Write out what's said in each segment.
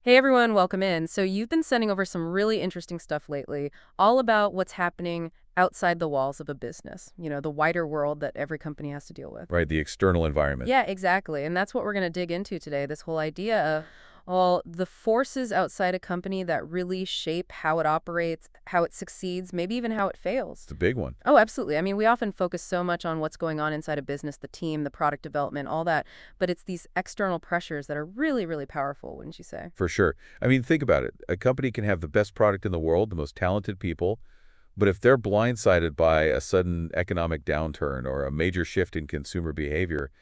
Hey everyone, welcome in. So you've been sending over some really interesting stuff lately, all about what's happening outside the walls of a business, the wider world that every company has to deal with. Right, the external environment. Yeah, exactly. And that's what we're going to dig into today, this whole idea of all the forces outside a company that really shape how it operates, how it succeeds, maybe even how it fails. It's a big one. Oh, absolutely. I mean, we often focus so much on what's going on inside a business, the team, the product development, all that, but it's these external pressures that are really, really powerful, wouldn't you say? For sure. I mean, think about it. A company can have the best product in the world, the most talented people, but if they're blindsided by a sudden economic downturn or a major shift in consumer behavior,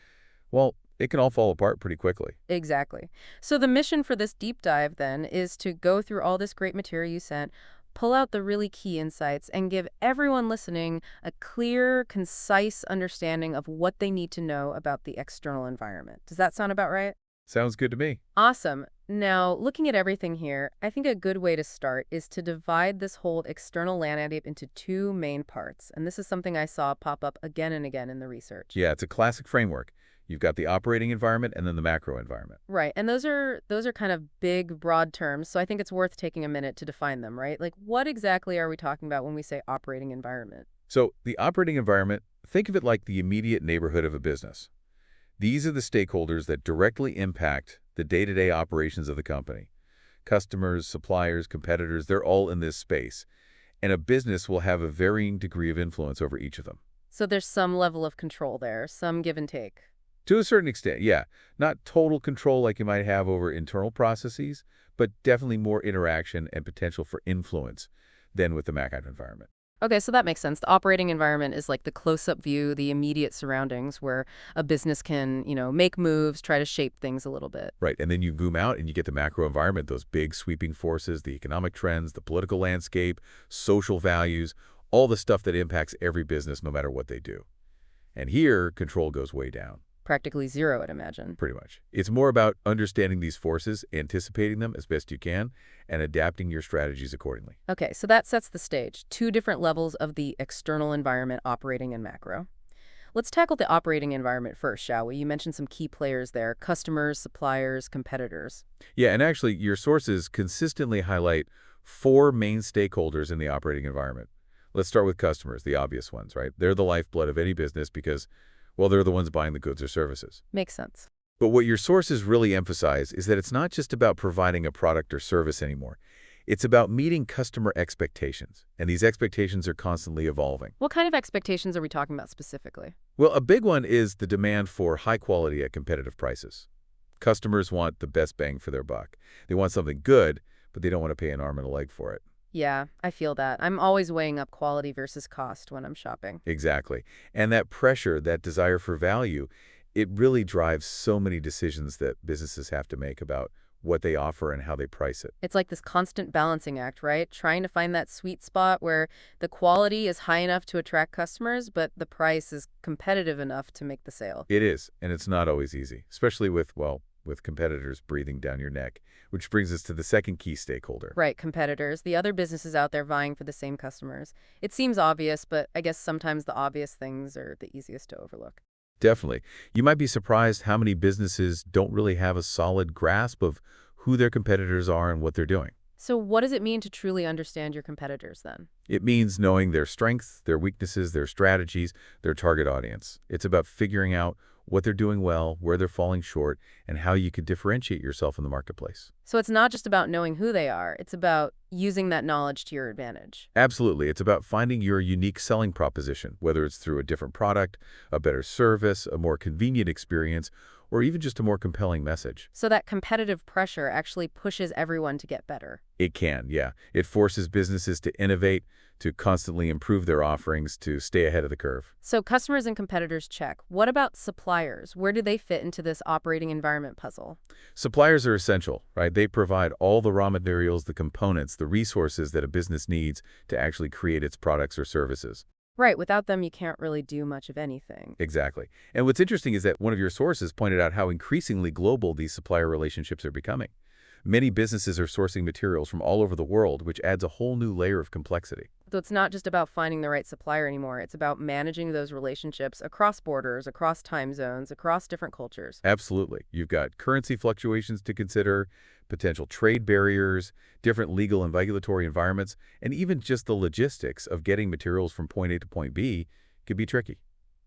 well, it can all fall apart pretty quickly. Exactly. So the mission for this deep dive then is to go through all this great material you sent, pull out the really key insights, and give everyone listening a clear, concise understanding of what they need to know about the external environment. Does that sound about right? Sounds good to me. Awesome. Now, looking at everything here, I think a good way to start is to divide this whole external landscape into two main parts. And this is something I saw pop up again and again in the research. Yeah, it's a classic framework. You've got the operating environment and then the macro environment. Right. And those are kind of big, broad terms, so I think it's worth taking a minute to define them, right? Like what exactly are we talking about when we say operating environment? So the operating environment, think of it like the immediate neighborhood of a business. These are the stakeholders that directly impact the day-to-day operations of the company. Customers, suppliers, competitors, they're all in this space. And a business will have a varying degree of influence over each of them. So there's some level of control there, some give and take. To a certain extent, yeah. Not total control like you might have over internal processes, but definitely more interaction and potential for influence than with the macro environment. Okay, so that makes sense. The operating environment is like the close-up view, the immediate surroundings where a business can, make moves, try to shape things a little bit. Right, and then you zoom out and you get the macro environment, those big sweeping forces, the economic trends, the political landscape, social values, all the stuff that impacts every business no matter what they do. And here, control goes way down, Practically zero, I'd imagine. pretty much. It's more about understanding these forces, anticipating them as best you can, and adapting your strategies accordingly. Okay, so that sets the stage. Two different levels of the external environment, operating and macro. Let's tackle the operating environment first, shall we? You mentioned some key players there, customers, suppliers, competitors. Yeah, and actually, your sources consistently highlight four main stakeholders in the operating environment. Let's start with customers, the obvious ones, right? They're the lifeblood of any business because, well, they're the ones buying the goods or services. Makes sense. But what your sources really emphasize is that it's not just about providing a product or service anymore. It's about meeting customer expectations, and these expectations are constantly evolving. What kind of expectations are we talking about specifically? Well, a big one is the demand for high quality at competitive prices. Customers want the best bang for their buck. They want something good, but they don't want to pay an arm and a leg for it. Yeah, I feel that. I'm always weighing up quality versus cost when I'm shopping. Exactly. And that pressure, that desire for value, it really drives so many decisions that businesses have to make about what they offer and how they price it. It's like this constant balancing act, right? Trying to find that sweet spot where the quality is high enough to attract customers, but the price is competitive enough to make the sale. It is, and it's not always easy, especially with, well, with competitors breathing down your neck, which brings us to the second key stakeholder. Right, competitors, the other businesses out there vying for the same customers. It seems obvious, but I guess sometimes the obvious things are the easiest to overlook. Definitely. You might be surprised how many businesses don't really have a solid grasp of who their competitors are and what they're doing. So what does it mean to truly understand your competitors then? It means knowing their strengths, their weaknesses, their strategies, their target audience. It's about figuring out what they're doing well, where they're falling short, and how you can differentiate yourself in the marketplace. So it's not just about knowing who they are, it's about using that knowledge to your advantage. Absolutely. It's about finding your unique selling proposition, whether it's through a different product, a better service, a more convenient experience, or even just a more compelling message. So that competitive pressure actually pushes everyone to get better. It can, yeah. It forces businesses to innovate, to constantly improve their offerings, to stay ahead of the curve. So customers and competitors check. What about suppliers? Where do they fit into this operating environment puzzle? Suppliers are essential, right? They provide all the raw materials, the components, the resources that a business needs to actually create its products or services. Right, without them you can't really do much of anything. Exactly. And what's interesting is that one of your sources pointed out how increasingly global these supplier relationships are becoming. Many businesses are sourcing materials from all over the world, which adds a whole new layer of complexity. So it's not just about finding the right supplier anymore. It's about managing those relationships across borders, across time zones, across different cultures. Absolutely. You've got currency fluctuations to consider, potential trade barriers, different legal and regulatory environments, and even just the logistics of getting materials from point A to point B could be tricky.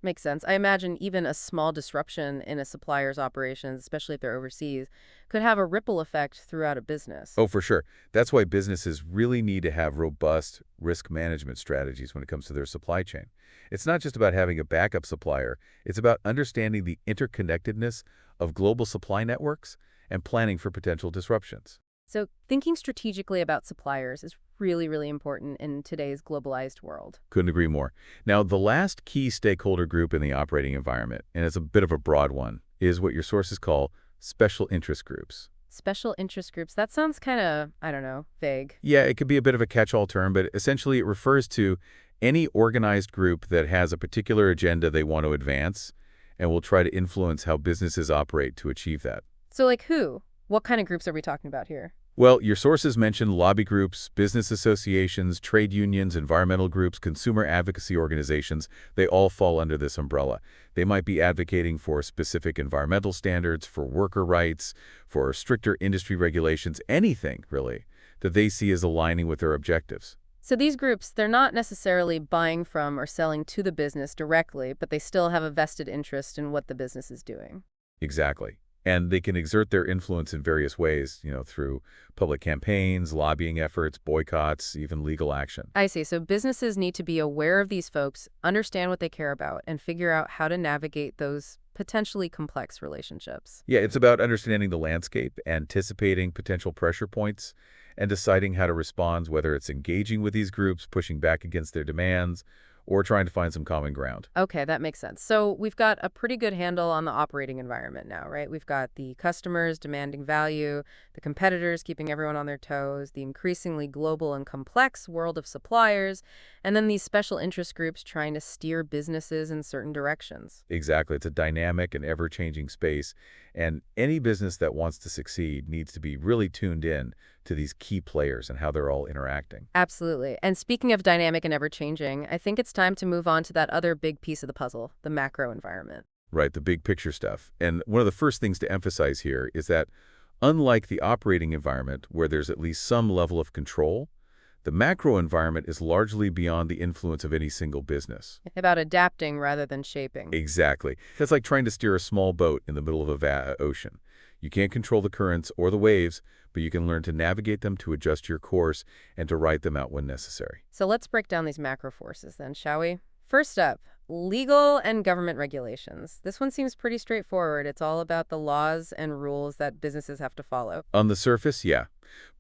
Makes sense. I imagine even a small disruption in a supplier's operations, especially if they're overseas, could have a ripple effect throughout a business. Oh, for sure. That's why businesses really need to have robust risk management strategies when it comes to their supply chain. It's not just about having a backup supplier. It's about understanding the interconnectedness of global supply networks and planning for potential disruptions. So, thinking strategically about suppliers is really, really important in today's globalized world. Couldn't agree more. Now, the last key stakeholder group in the operating environment, and it's a bit of a broad one, is what your sources call special interest groups. Special interest groups, that sounds kind of, I don't know, vague. Yeah, it could be a bit of a catch-all term, but essentially it refers to any organized group that has a particular agenda they want to advance and will try to influence how businesses operate to achieve that. So, like who? What kind of groups are we talking about here? Well, your sources mention lobby groups, business associations, trade unions, environmental groups, consumer advocacy organizations. They all fall under this umbrella. They might be advocating for specific environmental standards, for worker rights, for stricter industry regulations, anything, really, that they see as aligning with their objectives. So these groups, they're not necessarily buying from or selling to the business directly, but they still have a vested interest in what the business is doing. Exactly. And they can exert their influence in various ways, through public campaigns, lobbying efforts, boycotts, even legal action. I see. So businesses need to be aware of these folks, understand what they care about, and figure out how to navigate those potentially complex relationships. Yeah, it's about understanding the landscape, anticipating potential pressure points, and deciding how to respond, whether it's engaging with these groups, pushing back against their demands, or trying to find some common ground. Okay, that makes sense. So we've got a pretty good handle on the operating environment now, right? We've got the customers demanding value, the competitors keeping everyone on their toes, the increasingly global and complex world of suppliers, and then these special interest groups trying to steer businesses in certain directions. Exactly. It's a dynamic and ever-changing space, and any business that wants to succeed needs to be really tuned in to these key players and how they're all interacting. Absolutely. And speaking of dynamic and ever-changing, I think it's time to move on to that other big piece of the puzzle, the macro environment. Right, the big picture stuff. And one of the first things to emphasize here is that unlike the operating environment, where there's at least some level of control, the macro environment is largely beyond the influence of any single business. About adapting rather than shaping. Exactly. That's like trying to steer a small boat in the middle of a ocean. You can't control the currents or the waves, but you can learn to navigate them, to adjust your course, and to ride them out when necessary. So let's break down these macro forces then, shall we? First up, legal and government regulations. This one seems pretty straightforward. It's all about the laws and rules that businesses have to follow. On the surface, yeah,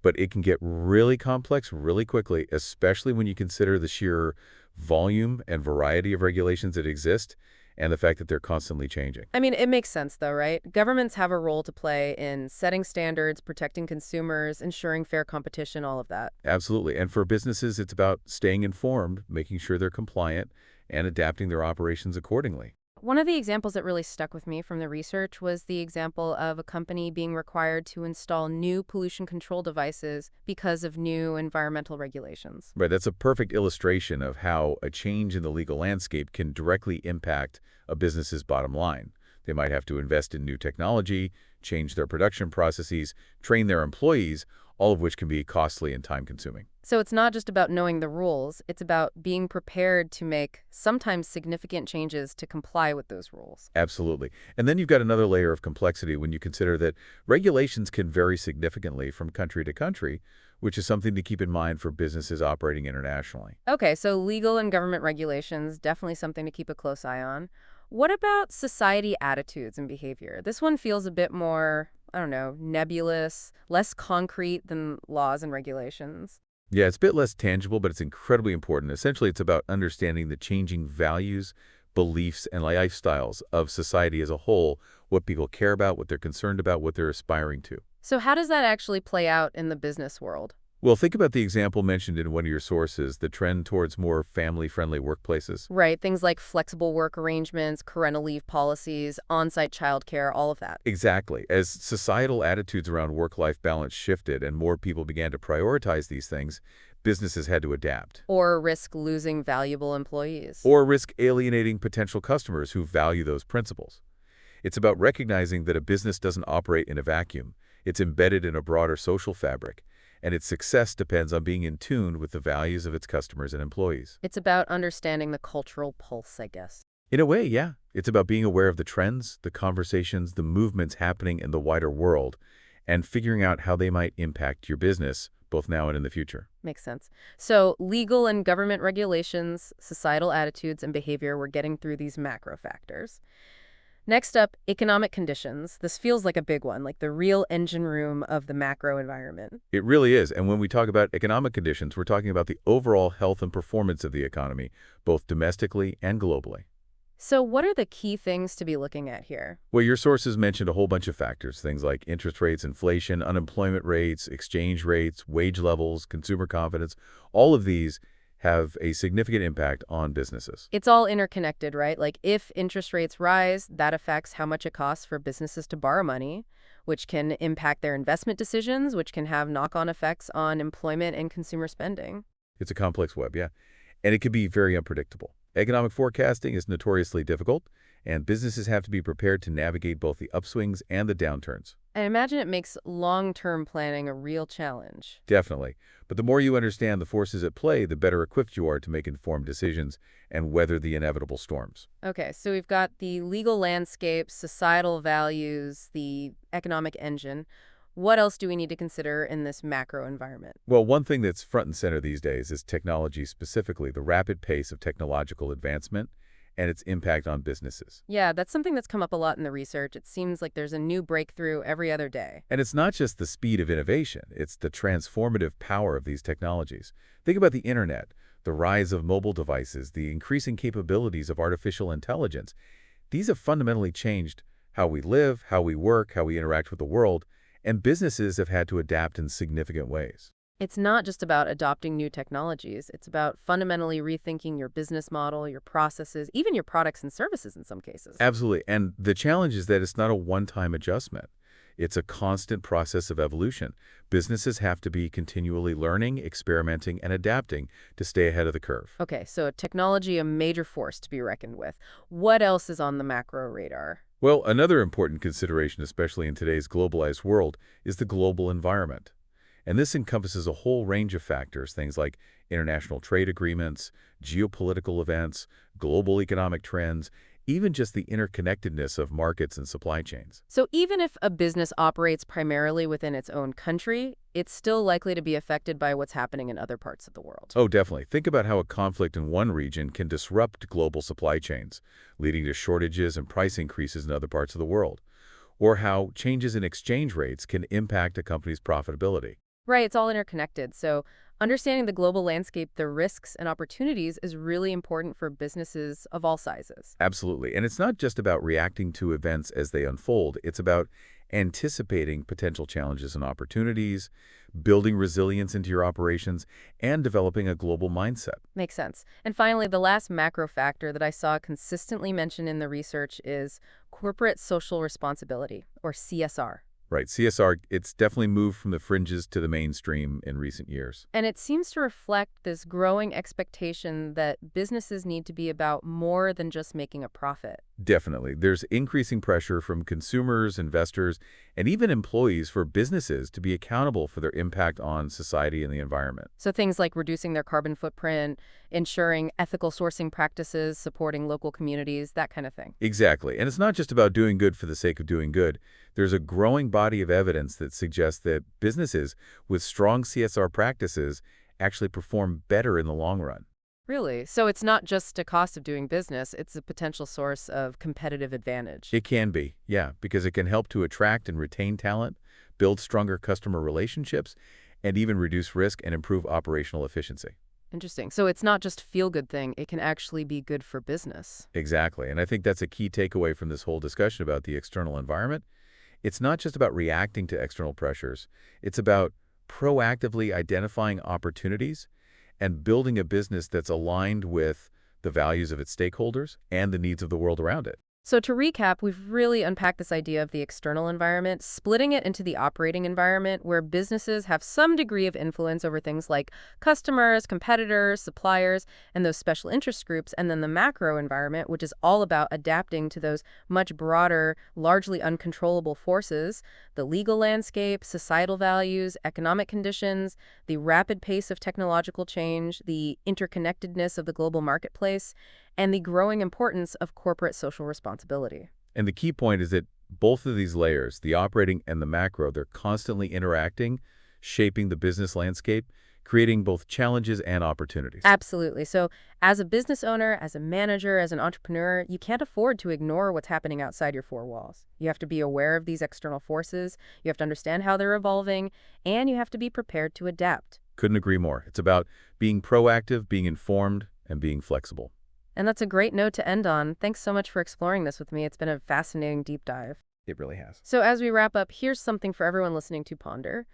but it can get really complex really quickly, especially when you consider the sheer volume and variety of regulations that exist and the fact that they're constantly changing. I mean, it makes sense though, right? Governments have a role to play in setting standards, protecting consumers, ensuring fair competition, all of that. Absolutely. And for businesses, it's about staying informed, making sure they're compliant, and adapting their operations accordingly. One of the examples that really stuck with me from the research was the example of a company being required to install new pollution control devices because of new environmental regulations. Right, that's a perfect illustration of how a change in the legal landscape can directly impact a business's bottom line. They might have to invest in new technology, change their production processes, train their employees, all of which can be costly and time-consuming. So it's not just about knowing the rules, it's about being prepared to make sometimes significant changes to comply with those rules. Absolutely. And then you've got another layer of complexity when you consider that regulations can vary significantly from country to country, which is something to keep in mind for businesses operating internationally. Okay, so legal and government regulations, definitely something to keep a close eye on. What about society attitudes and behavior? This one feels a bit more, I don't know, nebulous, less concrete than laws and regulations. Yeah, it's a bit less tangible, but it's incredibly important. Essentially, it's about understanding the changing values, beliefs, and lifestyles of society as a whole, what people care about, what they're concerned about, what they're aspiring to. So how does that actually play out in the business world? Well, think about the example mentioned in one of your sources, the trend towards more family-friendly workplaces. Right, things like flexible work arrangements, parental leave policies, on-site childcare, all of that. Exactly. As societal attitudes around work-life balance shifted and more people began to prioritize these things, businesses had to adapt. Or risk losing valuable employees. Or risk alienating potential customers who value those principles. It's about recognizing that a business doesn't operate in a vacuum. It's embedded in a broader social fabric, and its success depends on being in tune with the values of its customers and employees. It's about understanding the cultural pulse, I guess. In a way, yeah. It's about being aware of the trends, the conversations, the movements happening in the wider world, and figuring out how they might impact your business, both now and in the future. Makes sense. So, legal and government regulations, societal attitudes, and behavior, we're getting through these macro factors. Next up, economic conditions. This feels like a big one, like the real engine room of the macro environment. It really is, and when we talk about economic conditions, we're talking about the overall health and performance of the economy, both domestically and globally. So, what are the key things to be looking at here? Well, your sources mentioned a whole bunch of factors, things like interest rates, inflation, unemployment rates, exchange rates, wage levels, consumer confidence. All of these have a significant impact on businesses. It's all interconnected, right? Like, if interest rates rise, that affects how much it costs for businesses to borrow money, which can impact their investment decisions, which can have knock-on effects on employment and consumer spending. It's a complex web, yeah, and it can be very unpredictable. Economic forecasting is notoriously difficult, and businesses have to be prepared to navigate both the upswings and the downturns. I imagine it makes long-term planning a real challenge. Definitely. But the more you understand the forces at play, the better equipped you are to make informed decisions and weather the inevitable storms. Okay, so we've got the legal landscape, societal values, the economic engine. What else do we need to consider in this macro environment? Well, one thing that's front and center these days is technology, specifically the rapid pace of technological advancement and its impact on businesses. Yeah, that's something that's come up a lot in the research. It seems like there's a new breakthrough every other day. And it's not just the speed of innovation, it's the transformative power of these technologies. Think about the internet, the rise of mobile devices, the increasing capabilities of artificial intelligence. These have fundamentally changed how we live, how we work, how we interact with the world, and businesses have had to adapt in significant ways. It's not just about adopting new technologies. It's about fundamentally rethinking your business model, your processes, even your products and services in some cases. Absolutely. And the challenge is that it's not a one-time adjustment. It's a constant process of evolution. Businesses have to be continually learning, experimenting, and adapting to stay ahead of the curve. Okay, so technology, a major force to be reckoned with. What else is on the macro radar? Well, another important consideration, especially in today's globalized world, is the global environment. And this encompasses a whole range of factors, things like international trade agreements, geopolitical events, global economic trends, even just the interconnectedness of markets and supply chains. So even if a business operates primarily within its own country, it's still likely to be affected by what's happening in other parts of the world. Oh, definitely. Think about how a conflict in one region can disrupt global supply chains, leading to shortages and price increases in other parts of the world, or how changes in exchange rates can impact a company's profitability. Right, it's all interconnected. So understanding the global landscape, the risks and opportunities is really important for businesses of all sizes. Absolutely. And it's not just about reacting to events as they unfold. It's about anticipating potential challenges and opportunities, building resilience into your operations, and developing a global mindset. Makes sense. And finally, the last macro factor that I saw consistently mentioned in the research is corporate social responsibility, or CSR. Right. CSR, it's definitely moved from the fringes to the mainstream in recent years. And it seems to reflect this growing expectation that businesses need to be about more than just making a profit. Definitely. There's increasing pressure from consumers, investors, and even employees for businesses to be accountable for their impact on society and the environment. So things like reducing their carbon footprint, ensuring ethical sourcing practices, supporting local communities, that kind of thing. Exactly. And it's not just about doing good for the sake of doing good. There's a growing body of evidence that suggests that businesses with strong CSR practices actually perform better in the long run. Really? So it's not just a cost of doing business, it's a potential source of competitive advantage. It can be, yeah, because it can help to attract and retain talent, build stronger customer relationships, and even reduce risk and improve operational efficiency. Interesting. So it's not just a feel-good thing, it can actually be good for business. Exactly. And I think that's a key takeaway from this whole discussion about the external environment. It's not just about reacting to external pressures. It's about proactively identifying opportunities and building a business that's aligned with the values of its stakeholders and the needs of the world around it. So to recap, we've really unpacked this idea of the external environment, splitting it into the operating environment where businesses have some degree of influence over things like customers, competitors, suppliers, and those special interest groups, and then the macro environment, which is all about adapting to those much broader, largely uncontrollable forces, the legal landscape, societal values, economic conditions, the rapid pace of technological change, the interconnectedness of the global marketplace, and the growing importance of corporate social responsibility. And the key point is that both of these layers, the operating and the macro, they're constantly interacting, shaping the business landscape, creating both challenges and opportunities. Absolutely. So as a business owner, as a manager, as an entrepreneur, you can't afford to ignore what's happening outside your four walls. You have to be aware of these external forces, you have to understand how they're evolving, and you have to be prepared to adapt. Couldn't agree more. It's about being proactive, being informed, and being flexible. And that's a great note to end on. Thanks so much for exploring this with me. It's been a fascinating deep dive. It really has. So as we wrap up, here's something for everyone listening to ponder.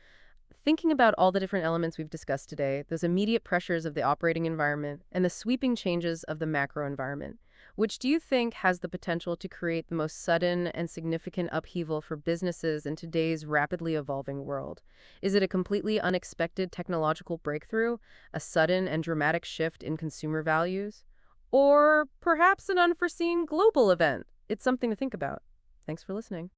Thinking about all the different elements we've discussed today, those immediate pressures of the operating environment and the sweeping changes of the macro environment, which do you think has the potential to create the most sudden and significant upheaval for businesses in today's rapidly evolving world? Is it a completely unexpected technological breakthrough, a sudden and dramatic shift in consumer values, or perhaps an unforeseen global event? It's something to think about. Thanks for listening.